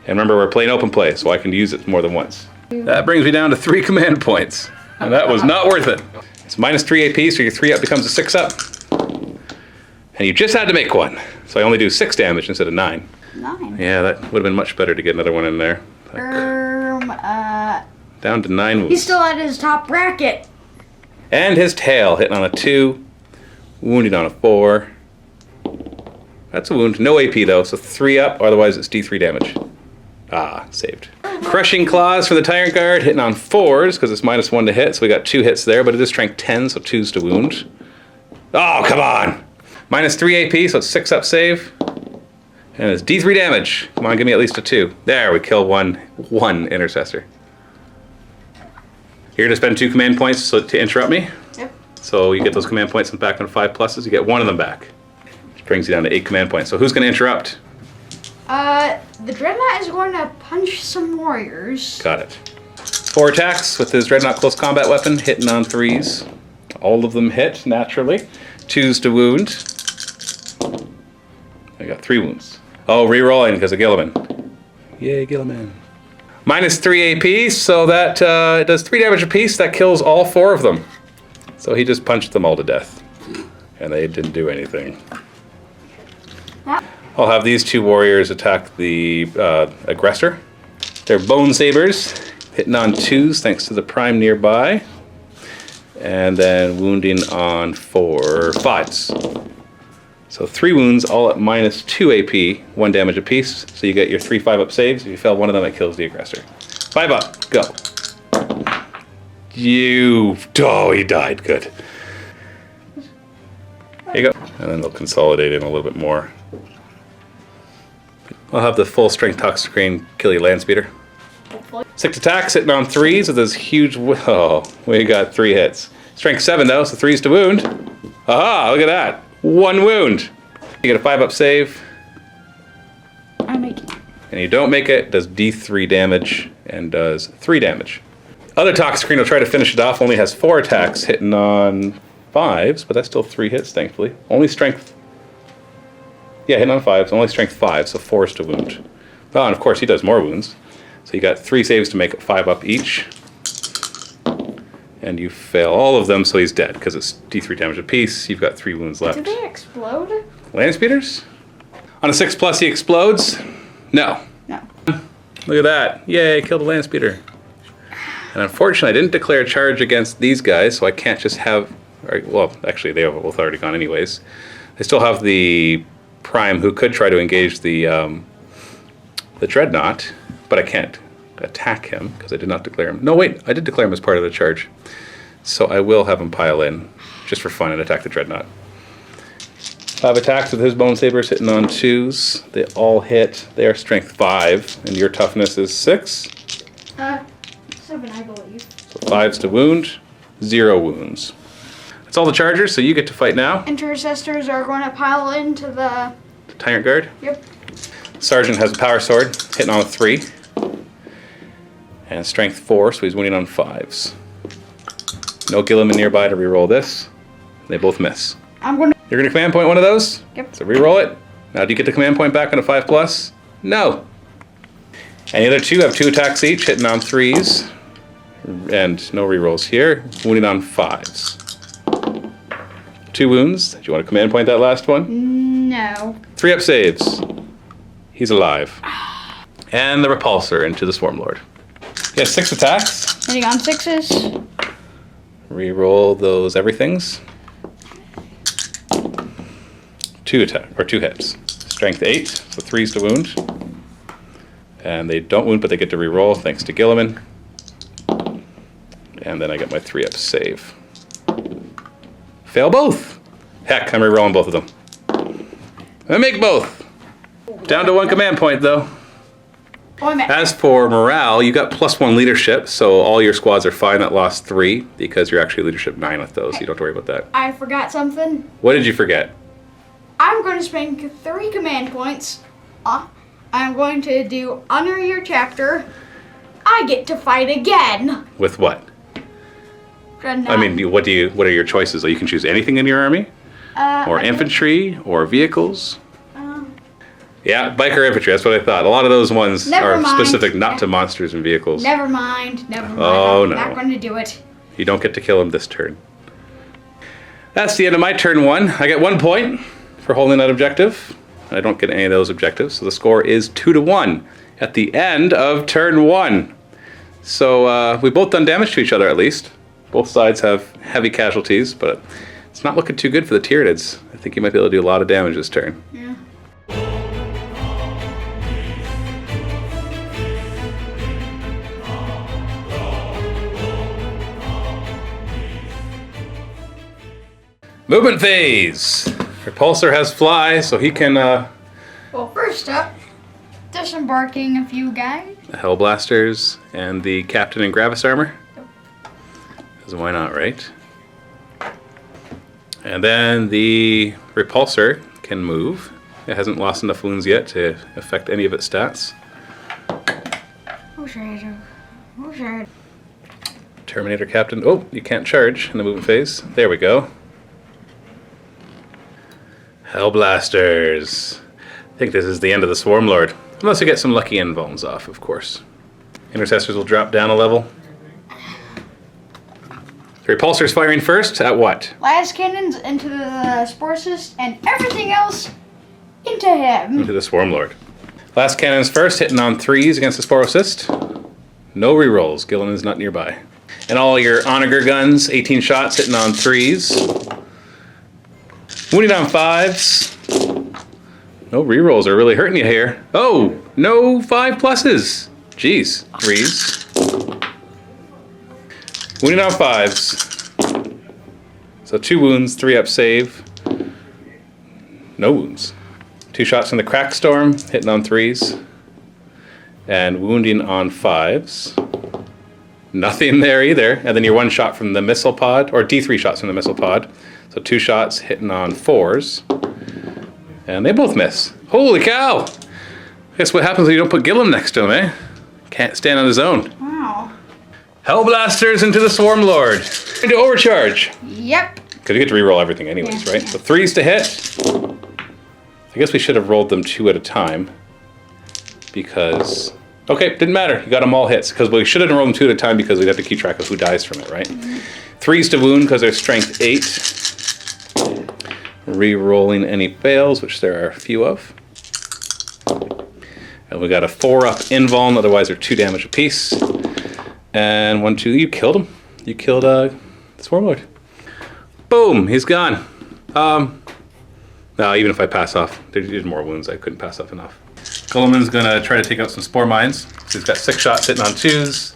And remember, we're playing open play, so I can use it more than once. That brings me down to 3 command points, and that was not worth it. It's -3 AP, so your 3 up becomes a 6 up. And you just had to make 1, so I only do 6 damage instead of 9. 9. Yeah, that would have been much better to get another one in there. Down to 9 wounds. He's still at his top bracket. And his tail, hitting on a 2, wounded on a 4. That's a wound. No AP though, so 3 up, otherwise it's D3 damage. Ah, saved. Crushing Claws for the Tyrant Guard, hitting on 4s, because it's -1 to hit, so we got 2 hits there, but it is strength 10, so 2s to wound. Oh, come on! -3 AP, so it's 6 up save. And it's D3 damage. Come on, give me at least a 2. There, we kill one intercessor. You're gonna spend 2 command points to interrupt me? Yep. So you get those command points back on 5 pluses, you get 1 of them back. Which brings you down to 8 command points. So who's gonna interrupt? The Dreadnought is going to punch some warriors. Got it. 4 attacks with his Dreadnought close combat weapon, hitting on 3s. All of them hit, naturally. 2s to wound. I got 3 wounds. Oh, re-rolling because of Guilliman. Yay, Guilliman. -3 AP, so that it does 3 damage apiece. That kills all 4 of them. So he just punched them all to death. And they didn't do anything. Yep. I'll have these 2 warriors attack the aggressor. They're Bone Sabers, hitting on 2s thanks to the prime nearby. And then wounding on 4 5s. So 3 wounds, all at -2 AP, 1 damage apiece. So you get your 3 5-up saves. If you fail one of them, it kills the aggressor. 5 up, go. Oh, he died, good. Here you go. And then they'll consolidate in a little bit more. I'll have the full strength Toxicrane kill your land speeder. 6 attacks, hitting on 3s with this huge. Oh, we got 3 hits. Strength 7 though, so 3s to wound. Aha! Look at that. 1 wound. You get a 5-up save. I make it. And you don't make it, does D3 damage and does 3 damage. Other Toxicrane will try to finish it off. Only has 4 attacks, hitting on 5s, but that's still 3 hits, thankfully. Only strength. Yeah, hitting on 5s, only strength 5, so 4s to wound. Oh, and of course he does more wounds. So you got 3 saves to make it 5 up each. And you fail all of them, so he's dead, because it's D3 damage apiece. You've got 3 wounds left. Did they explode? Land speeders? On a 6+ he explodes? No. No. Look at that. Yay, killed a land speeder. And unfortunately I didn't declare a charge against these guys, so I can't just have, well, actually they have both already gone anyways. They still have the Prime who could try to engage the Dreadnought, but I can't attack him because I did not declare him. No, wait, I did declare him as part of the charge. So I will have him pile in just for fun and attack the Dreadnought. 5 attacks with his Bone Sabers hitting on 2s. They all hit. They are strength 5, and your toughness is 6. 7, I believe. So 5s to wound, 0 wounds. That's all the chargers, so you get to fight now. Intercessors are going to pile into the... Tyrant Guard. Yep. Sergeant has a power sword, hitting on a 3. And strength 4, so he's winning on 5s. No Guilliman nearby to reroll this. They both miss. I'm going to... You're going to command point one of those? Yep. So reroll it. Now, do you get the command point back on a 5+? No. And the other 2 have 2 attacks each, hitting on 3s. And no rerolls here. Wounding on 5s. 2 wounds. Do you want to command point that last one? No. 3 up saves. He's alive. And the repulsor into the Swarmlord. He has 6 attacks. Hitting on 6s. Reroll those everythings. 2 hits. Strength 8, so 3s to wound. And they don't wound, but they get to reroll thanks to Guilliman. And then I get my 3-up save. Fail both. Heck, I'm rerolling both of them. I make both. Down to 1 command point though. As for morale, you got +1 leadership, so all your squads are fine that lost 3 because you're actually leadership 9 with those. So you don't have to worry about that. I forgot something. What did you forget? I'm going to spend 3 command points. I'm going to do Honor Your Chapter. I get to fight again. With what? I mean, what are your choices? You can choose anything in your army, or infantry, or vehicles. Yeah, biker infantry. That's what I thought. A lot of those ones are specific not to monsters and vehicles. Never mind. Oh, I'm no. not going to do it. You don't get to kill him this turn. That's the end of my turn 1. I get 1 point for holding that objective. I don't get any of those objectives, so the score is 2-1 at the end of turn 1. So we've both done damage to each other at least. Both sides have heavy casualties, but it's not looking too good for the Tyranids. I think you might be able to do a lot of damage this turn. Yeah. Movement phase. Repulsor has fly, so he can. Well, first up, disembarking a few guys. The Hellblasters and the Captain in Gravis armor. Because why not, right? And then the Repulsor can move. It hasn't lost enough wounds yet to affect any of its stats. Terminator Captain. Oh, you can't charge in the movement phase. There we go. Hellblasters. I think this is the end of the Swarmlord. Unless you get some lucky invulns off, of course. Intercessors will drop down a level. The Repulsor's firing first at what? Last cannons into the Sporcist and everything else into him. Into the Swarmlord. Last cannon's first, hitting on 3s against the Sporcist. No rerolls. Guilliman is not nearby. And all your Onager guns, 18 shots, hitting on 3s. Wounding on 5s. No rerolls are really hurting you here. Oh, no 5+s. Jeez, 3s. Wounding on 5s. So 2 wounds, 3-up save. No wounds. 2 shots from the Crack Storm, hitting on 3s. And wounding on 5s. Nothing there either. And then your 1 shot from the missile pod, or D3 shots from the missile pod. So 2 shots hitting on 4s. And they both miss. Holy cow! Guess what happens when you don't put Guilliman next to him, eh? Can't stand on his own. Wow. Hellblasters into the Swarmlord. Into overcharge. Yep. Because you get to reroll everything anyways, right? So 3s to hit. I guess we should have rolled them 2 at a time. Because... Okay, didn't matter. You got them all hits. Because we should have rolled them 2 at a time because we'd have to keep track of who dies from it, right? 3s to wound because they're strength 8. Re-rolling any fails, which there are a few of. And we got a 4-up invuln, otherwise they're 2 damage apiece. And 1, 2, you killed him. You killed the Swarmlord. Boom, he's gone. No, even if I pass off, there's more wounds. I couldn't pass off enough. Guilliman's gonna try to take out some spore mines. So he's got 6 shots hitting on 2s.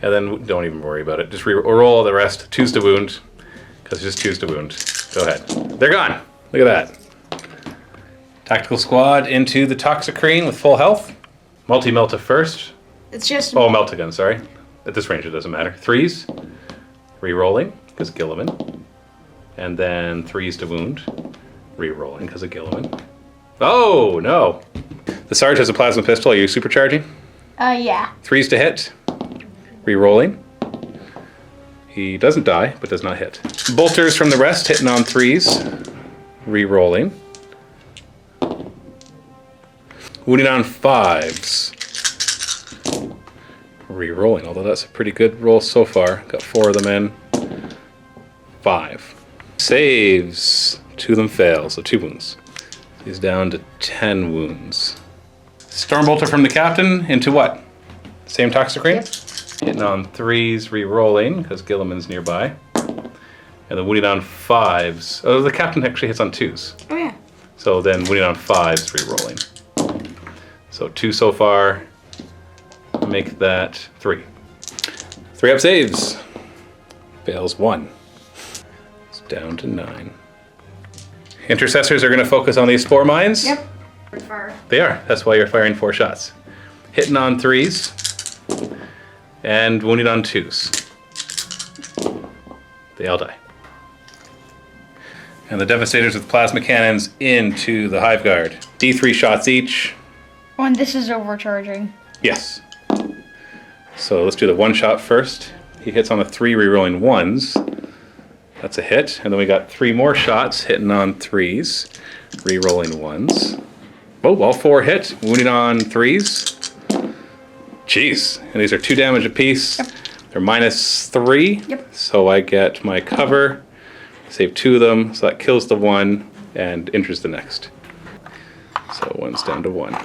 And then don't even worry about it. Just roll the rest. 2s to wound. Because just 2s to wound. Go ahead. They're gone. Look at that. Tactical squad into the Toxicrene with full health. Multi-Melta first. It's just... Oh, Meltagun, sorry. At this range it doesn't matter. 3s. Re-rolling, because Guilliman. And then 3s to wound. Re-rolling, because of Guilliman. Oh, no. The Sarge has a plasma pistol. Are you supercharging? Yeah. 3s to hit. Re-rolling. He doesn't die, but does not hit. Bolters from the rest, hitting on 3s. Re-rolling. Wounding on 5s. Re-rolling, although that's a pretty good roll so far. Got 4 of them in. 5. Saves. 2 of them fail, so 2 wounds. He's down to 10 wounds. Stormbolter from the captain into what? Same Toxicrene? Yep. Hitting on 3s, re-rolling, because Guilliman's nearby. And then wounding on 5s. Oh, the captain actually hits on 2s. Oh, yeah. So then wounding on 5s, re-rolling. So 2 so far. Make that 3. 3 up saves. Fails 1. It's down to 9. Intercessors are going to focus on these spore mines. Yep. Fire. They are. That's why you're firing 4 shots. Hitting on 3s. And wounding on 2s. They all die. And the Devastators with plasma cannons into the Hive Guard. D3 shots each. Oh, and this is overcharging. Yes. So let's do the 1 shot first. He hits on the 3 re-rolling 1s. That's a hit. And then we got 3 more shots hitting on 3s. Re-rolling 1s. Oh, all 4 hit. Wounding on 3s. Jeez. And these are 2 damage apiece. Yep. They're -3. Yep. So I get my cover. Save 2 of them. So that kills the 1 and injures the next. So 1's down to 1.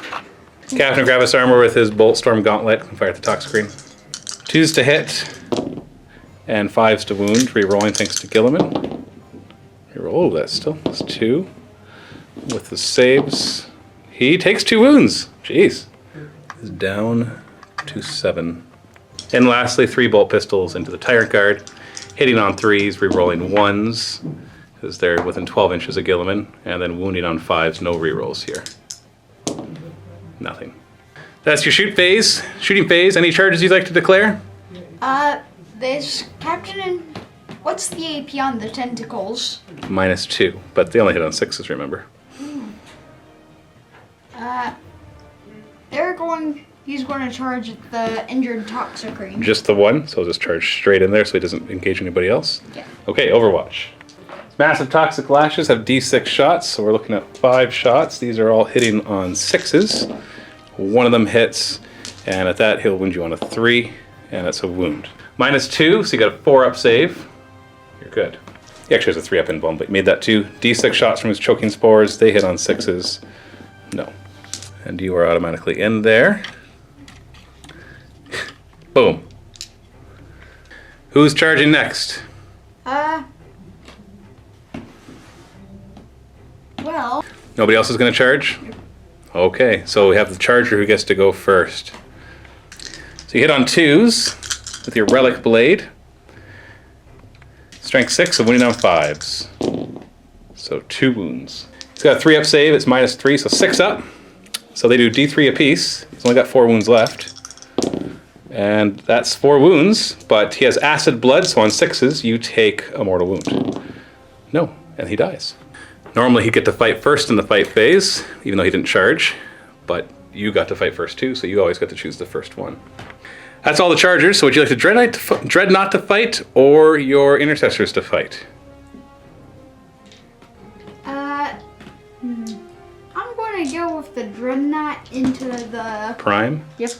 Captain of Gravis Armor with his Bolt Storm Gauntlet can fire at the Toxicrene. 2s to hit and 5s to wound, re-rolling thanks to Guilliman. Oh, that's 2. With the saves, he takes 2 wounds. Jeez. He's down to 7. And lastly, 3 bolt pistols into the Tyrant Guard, hitting on 3s, re-rolling 1s, because they're within 12 inches of Guilliman, and then wounding on 5s, no re-rolls here. Nothing. That's your shooting phase. Any charges you'd like to declare? There's Captain and... What's the AP on the tentacles? -2, but they only hit on 6s, remember? He's going to charge at the injured Toxicrene. Just the 1, so he'll just charge straight in there so he doesn't engage anybody else? Yeah. Okay, Overwatch. Massive Toxic Lashes have D6 shots, so we're looking at 5 shots. These are all hitting on 6s. 1 of them hits, and at that he'll wound you on a 3, and that's a wound. -2, so you got a 4 up save. You're good. He actually has a 3 up in bomb, but he made that 2. D6 shots from his choking spores, they hit on 6s. No. And you are automatically in there. Boom. Who's charging next? Well... Nobody else is going to charge? Okay, so we have the charger who gets to go first. So you hit on 2s with your Relic Blade. Strength 6 and wounding on 5s. So 2 wounds. He's got a 3 up save, it's -3, so 6 up. So they do D3 apiece. He's only got 4 wounds left. And that's 4 wounds, but he has acid blood, so on 6s you take a mortal wound. No, and he dies. Normally he'd get to fight first in the fight phase, even though he didn't charge, but you got to fight first too, so you always got to choose the first one. That's all the chargers, so would you like to Dreadnought to fight, or your Intercessors to fight? I'm going to go with the Dreadnought into the... Prime? Yep.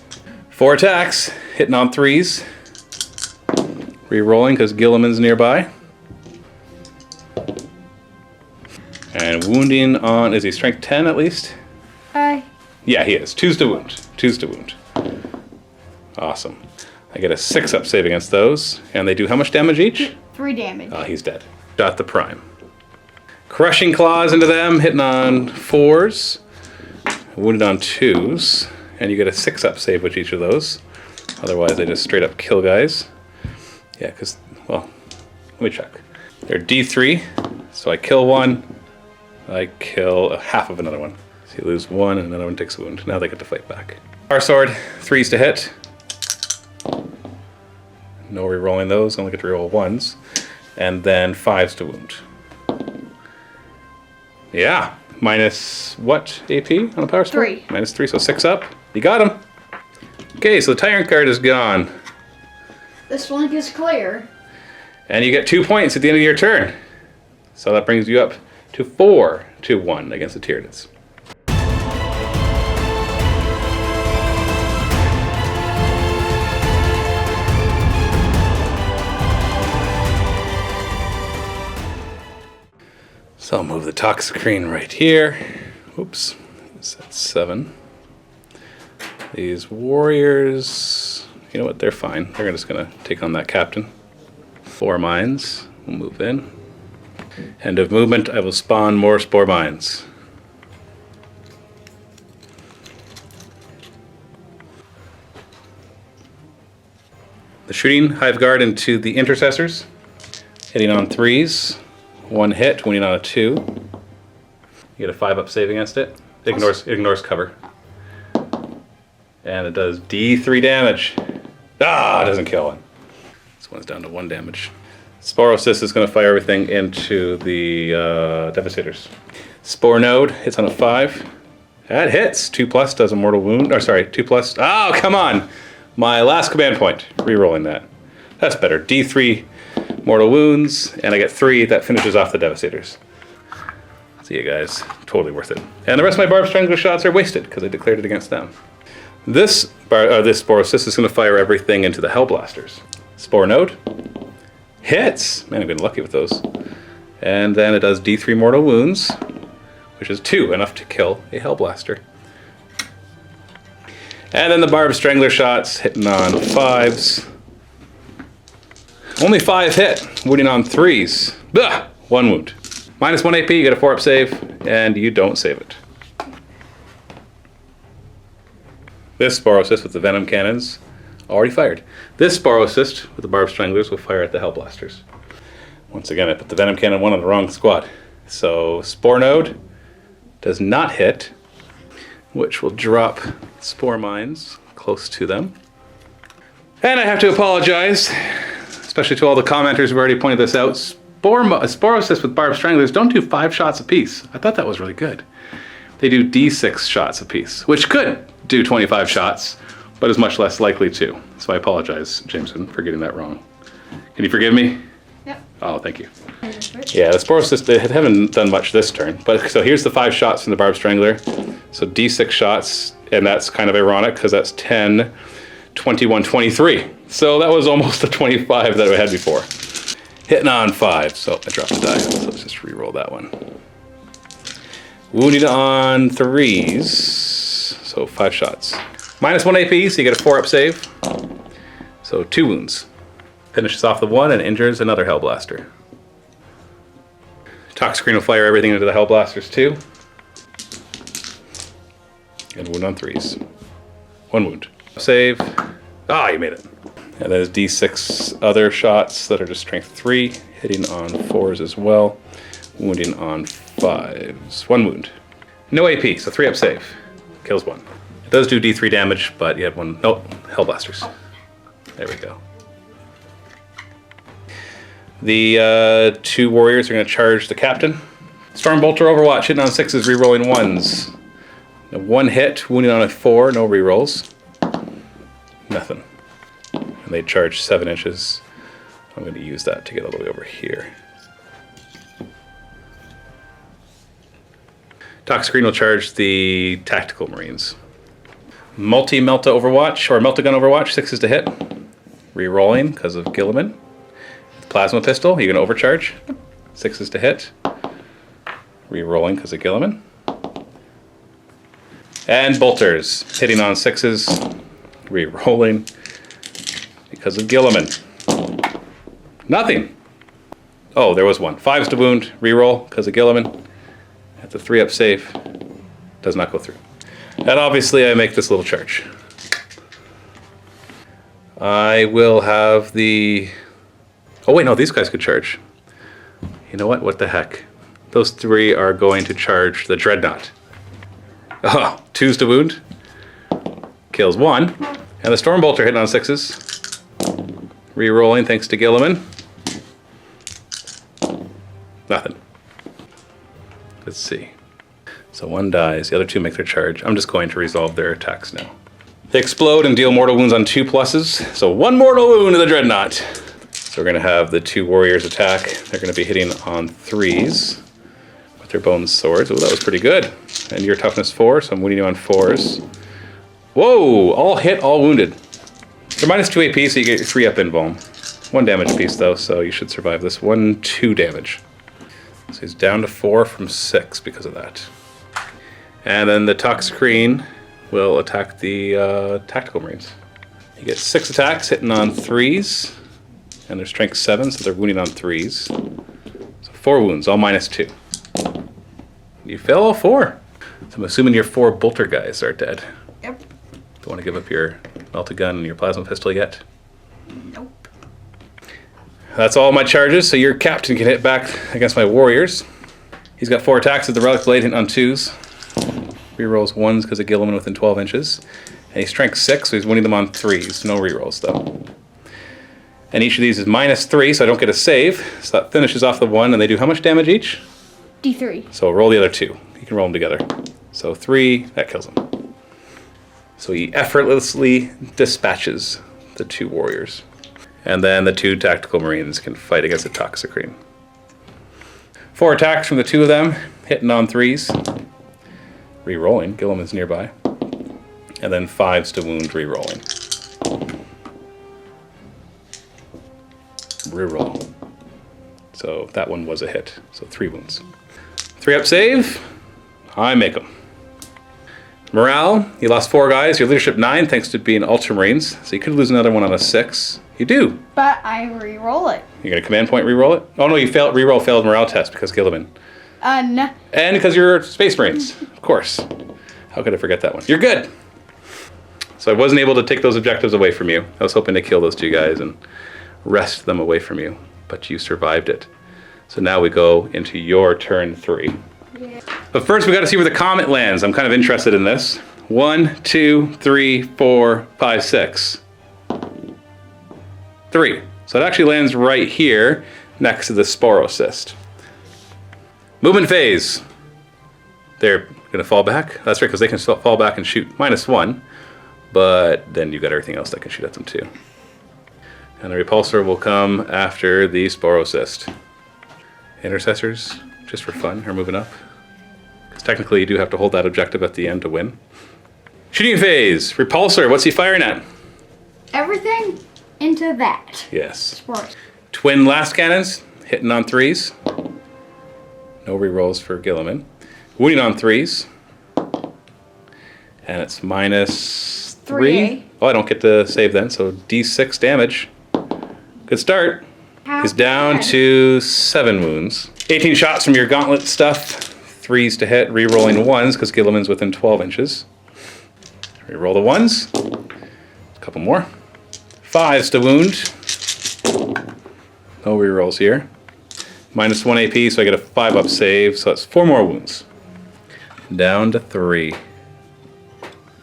4 attacks, hitting on 3s. Re-rolling because Guilliman's nearby. And wounding on, is he strength 10 at least? Yeah, he is. 2s to wound. 2s to wound. Awesome. I get a 6 up save against those. And they do how much damage each? 3 damage. He's dead. Got the prime. Crushing claws into them, hitting on 4s, wounded on 2s, and you get a 6-up save with each of those. Otherwise, they just straight up kill guys. Yeah, because, well, let me check. They're D3, so I kill one, I kill a half of another one. So you lose one, and another one takes a wound. Now they get to fight back. Our sword, 3s to hit. No re-rolling those, only get to re-roll 1s. And then 5s to wound. Yeah, minus what AP on the power sword? 3. Minus 3, so 6 up. You got him. Okay, so the Tyrant card is gone. This one is clear. And you get 2 points at the end of your turn. So that brings you up to 4-1 against the Tyranids. So I'll move the talk screen right here. Oops, that's 7. These warriors, you know what, they're fine. They're just gonna take on that captain. 4 mines, we'll move in. End of movement, I will spawn more spore mines. The shooting hive guard into the intercessors, hitting on 3s. 1 hit, winning on a 2. You get a 5-up save against it. It ignores cover. And it does D3 damage. Ah, it doesn't kill one. This one's down to 1 damage. Sporocyst is going to fire everything into the Devastators. Spore Node hits on a 5. That hits. 2+ does a mortal wound. Or sorry, 2+. Oh, come on! My last command point. Rerolling that. That's better. D3 mortal wounds, and I get 3. That finishes off the Devastators. See you guys. Totally worth it. And the rest of my Barbed Strangler shots are wasted because I declared it against them. This Sporocyst is going to fire everything into the Hellblasters. Spore Node hits. Man, I've been lucky with those. And then it does D3 mortal wounds, which is 2, enough to kill a Hellblaster. And then the Barbed Strangler shots hitting on 5s. Only 5 hit, wounding on 3s. Blah! 1 wound. Minus 1 AP, you get a 4-up save, and you don't save it. This Sporocyst with the Venom Cannons, already fired. This Sporocyst with the Barbed Stranglers will fire at the Hellblasters. Once again, I put the Venom Cannon 1 on the wrong squad. So Spore Node does not hit, which will drop Spore Mines close to them. And I have to apologize, especially to all the commenters who've already pointed this out. Sporocysts with Barbed Stranglers don't do 5 shots apiece. I thought that was really good. They do D6 shots apiece, which could do 25 shots, but is much less likely to. So I apologize, Jameson, for getting that wrong. Can you forgive me? Yep. Oh, thank you. Yeah, the Sporocysts, they haven't done much this turn. But so here's the 5 shots from the Barbed Strangler. So D6 shots, and that's kind of ironic because that's 10, 21, 23. So that was almost the 25 that we had before. Hitting on 5, so I dropped the die. So let's just re-roll that one. Wounded on 3s, so 5 shots. Minus 1 AP, so you get a 4-up save. So 2 wounds. Finishes off the 1 and injures another Hellblaster. Talk screen will fire everything into the Hellblasters too. And wound on 3s. 1 wound. Save. Ah, you made it. And there's D6 other shots that are just strength 3, hitting on 4s as well, wounding on 5s. 1 wound. No AP, so 3-up save. Kills 1. It does do D3 damage, but you have 1. Nope, Hellblasters. There we go. The 2 warriors are going to charge the captain. Stormbolter Overwatch, hitting on 6s, rerolling 1s. 1 hit, wounding on a 4, no rerolls. Nothing. And they charge 7 inches. I'm going to use that to get all the way over here. Talk screen will charge the Tactical Marines. Multi-Melta Overwatch, or Meltagun Overwatch, 6s to hit. Rerolling because of Guilliman. Plasma Pistol, you're going to overcharge. 6s to hit. Rerolling because of Guilliman. And Bolters, hitting on 6s. Rerolling because of Guilliman. Nothing. Oh, there was one. 5s to wound, reroll because of Guilliman. At the 3-up save, does not go through. And obviously I make this little charge. I will have the... Oh wait, no, these guys could charge. You know what? What the heck? Those 3 are going to charge the Dreadnought. Oh, 2s to wound. Kills 1. And the Stormbolter hitting on 6s. Rerolling thanks to Guilliman. Nothing. Let's see. So 1 dies, the other 2 make their charge. I'm just going to resolve their attacks now. They explode and deal mortal wounds on 2 pluses. So 1 mortal wound to the Dreadnought. So we're going to have the 2 warriors attack. They're going to be hitting on 3s with their bone swords. Oh, that was pretty good. And your toughness 4, so I'm wounding you on 4s. Whoa! All hit, all wounded. They're minus 2 AP, so you get your 3-up invuln. 1 damage piece though, so you should survive this. 1, 2 damage. So he's down to 4 from 6 because of that. And then the Toxicrene will attack the Tactical Marines. You get 6 attacks hitting on 3s, and their strength 7, so they're wounding on 3s. So 4 wounds, all minus 2. You fail all 4. So I'm assuming your 4 bolter guys are dead. Yep. Don't want to give up your melta gun and your plasma pistol yet? Nope. That's all my charges, so your captain can hit back against my warriors. He's got 4 attacks with the Relic Blade hitting on 2s. Rerolls 1s because of Guilliman within 12 inches. And he's strength 6, so he's winning them on 3s. No rerolls though. And each of these is minus 3, so I don't get a save. So that finishes off the 1, and they do how much damage each? D3. So roll the other 2. You can roll them together. So 3, that kills him. So he effortlessly dispatches the 2 warriors. And then the 2 Tactical Marines can fight against the Toxicrene. 4 attacks from the 2 of them, hitting on 3s. Rerolling, Guilliman's nearby. And then 5s to wound, rerolling. Reroll. So that one was a hit, so 3 wounds. 3-up save, I make them. Morale, you lost 4 guys, your leadership 9 thanks to being Ultramarines. So you could lose another one on a 6. You do. But I re-roll it. You got a command point reroll it? Oh no, you failed morale test because Guilliman. No. And because you're Space Marines, of course. How could I forget that one? You're good. So I wasn't able to take those objectives away from you. I was hoping to kill those 2 guys and wrest them away from you, but you survived it. So now we go into your turn 3. Yeah. But first we got to see where the comet lands. I'm kind of interested in this. 1, 2, 3, 4, 5, 6. 3. So it actually lands right here next to the Sporocyst. Movement phase. They're going to fall back. That's right, because they can still fall back and shoot -1. But then you've got everything else that can shoot at them too. And the repulsor will come after the Sporocyst. Intercessors, just for fun, are moving up. Because technically you do have to hold that objective at the end to win. Shooting phase. Repulsor, what's he firing at? Everything into that. Yes. Sports. Twin last cannons, hitting on 3s. No rerolls for Guilliman. Wounding on 3s. And it's minus 3. Oh, I don't get to save then, so D6 damage. Good start. He's down to 7 wounds. 18 shots from your gauntlet stuff. 3s to hit, rerolling 1s because Guilliman's within 12 inches. Reroll the 1s. A couple more. 5s to wound. No rerolls here. -1 AP, so I get a 5-up save, so that's 4 more wounds. Down to 3.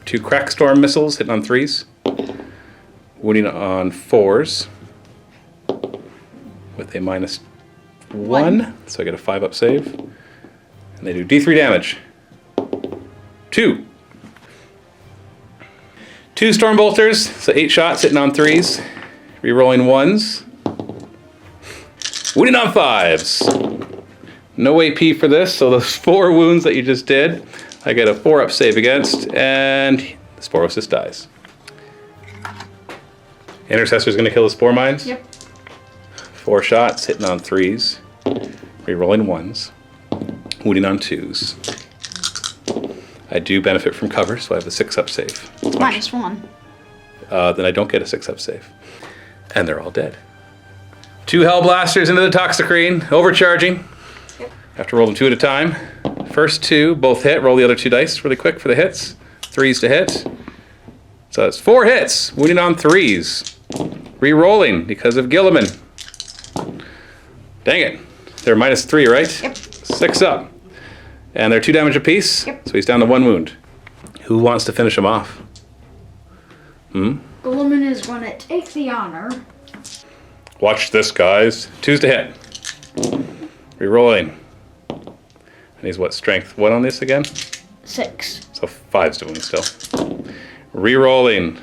2 Crackstorm missiles hitting on 3s. Wounding on 4s. With a -1, so I get a 5-up save. And they do D3 damage. 2. 2 Stormbolters, so 8 shots hitting on 3s. Rerolling 1s. Wounding on 5s. No AP for this, so those 4 wounds that you just did, I get a 4-up save against, and the Sporocyst dies. Intercessor's gonna kill the Spore Mines? Yep. 4 shots, hitting on 3s. Rerolling 1s. Wounding on 2s. I do benefit from cover, so I have a 6-up save. -1. Then I don't get a 6-up save. And they're all dead. 2 Hell Blasters into the Toxicrene, overcharging. Yep. Have to roll them 2 at a time. First 2, both hit. Roll the other 2 dice really quick for the hits. 3s to hit. So it's 4 hits, wounding on 3s. Re-rolling because of Guilliman. Dang it. They're -3, right? Yep. 6 up. And they're 2 damage apiece. Yep. So he's down to 1 wound. Who wants to finish him off? Guilliman is going to take the honor. Watch this, guys. 2s to hit. Re-rolling. And he's what, strength? What on this again? 6. So 5's to wound still. Re-rolling.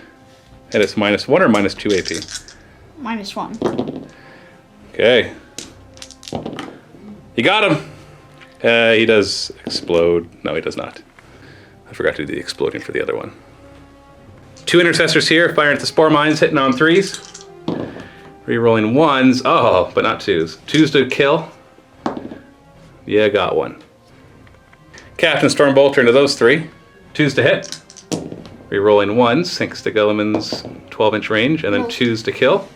And it's -1 or -2 AP? -1. Okay. You got him. He does explode. No, he does not. I forgot to do the exploding for the other one. 2 intercessors here, firing at the spore mines, hitting on 3s. Re-rolling 1s. Oh, but not 2s. 2s to kill. Yeah, got one. Captain Stormbolter into those 3. 2s to hit. Re-rolling 1s, thanks to Guilliman's 12-inch range, and then 2s to kill.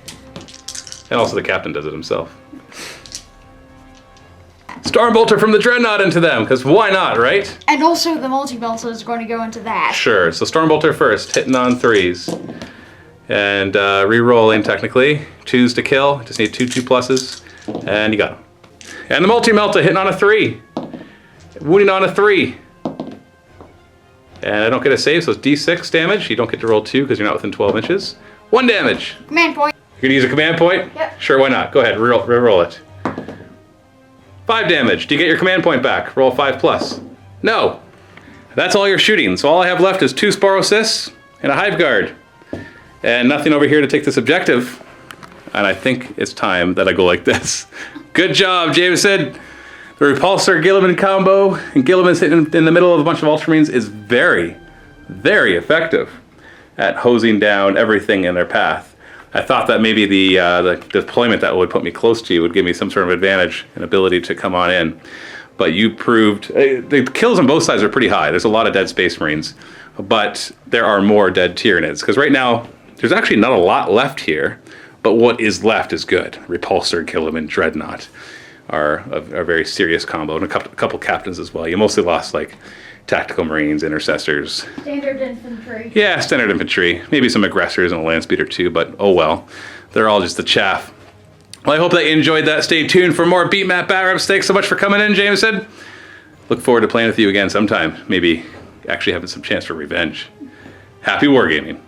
And also the captain does it himself. Stormbolter from the Dreadnought into them, because why not, right? And also the multi-belter is going to go into that. Sure, so Stormbolter first, hitting on 3s. And re-rolling technically. 2s to kill, just need 2 2+s, and you got him. And the multi-melta hitting on a 3. Wounding on a 3. And I don't get a save, so it's D6 damage. You don't get to roll 2 because you're not within 12 inches. 1 damage. Command point. You're gonna use a command point? Yep. Sure, why not? Go ahead, re-roll it. 5 damage. Do you get your command point back? Roll 5+. No. That's all you're shooting. So all I have left is 2 Sporocysts and a Hive Guard. And nothing over here to take this objective. And I think it's time that I go like this. Good job, Jameson. The Repulsor Guilliman combo and Guilliman's hitting in the middle of a bunch of Ultramarines is very, very effective at hosing down everything in their path. I thought that maybe the deployment that would put me close to you would give me some sort of advantage and ability to come on in. But you proved, the kills on both sides are pretty high. There's a lot of dead Space Marines, but there are more dead Tyranids. Because right now, there's actually not a lot left here, but what is left is good. Repulsor, Guilliman, Dreadnought are a very serious combo, and a couple captains as well. You mostly lost like Tactical Marines, Intercessors. Standard infantry. Yeah, standard infantry. Maybe some aggressors and a land speeder too, but oh well. They're all just the chaff. Well, I hope that you enjoyed that. Stay tuned for more Beat Map Batrep. Thanks so much for coming in, Jameson. Look forward to playing with you again sometime. Maybe actually having some chance for revenge. Happy wargaming.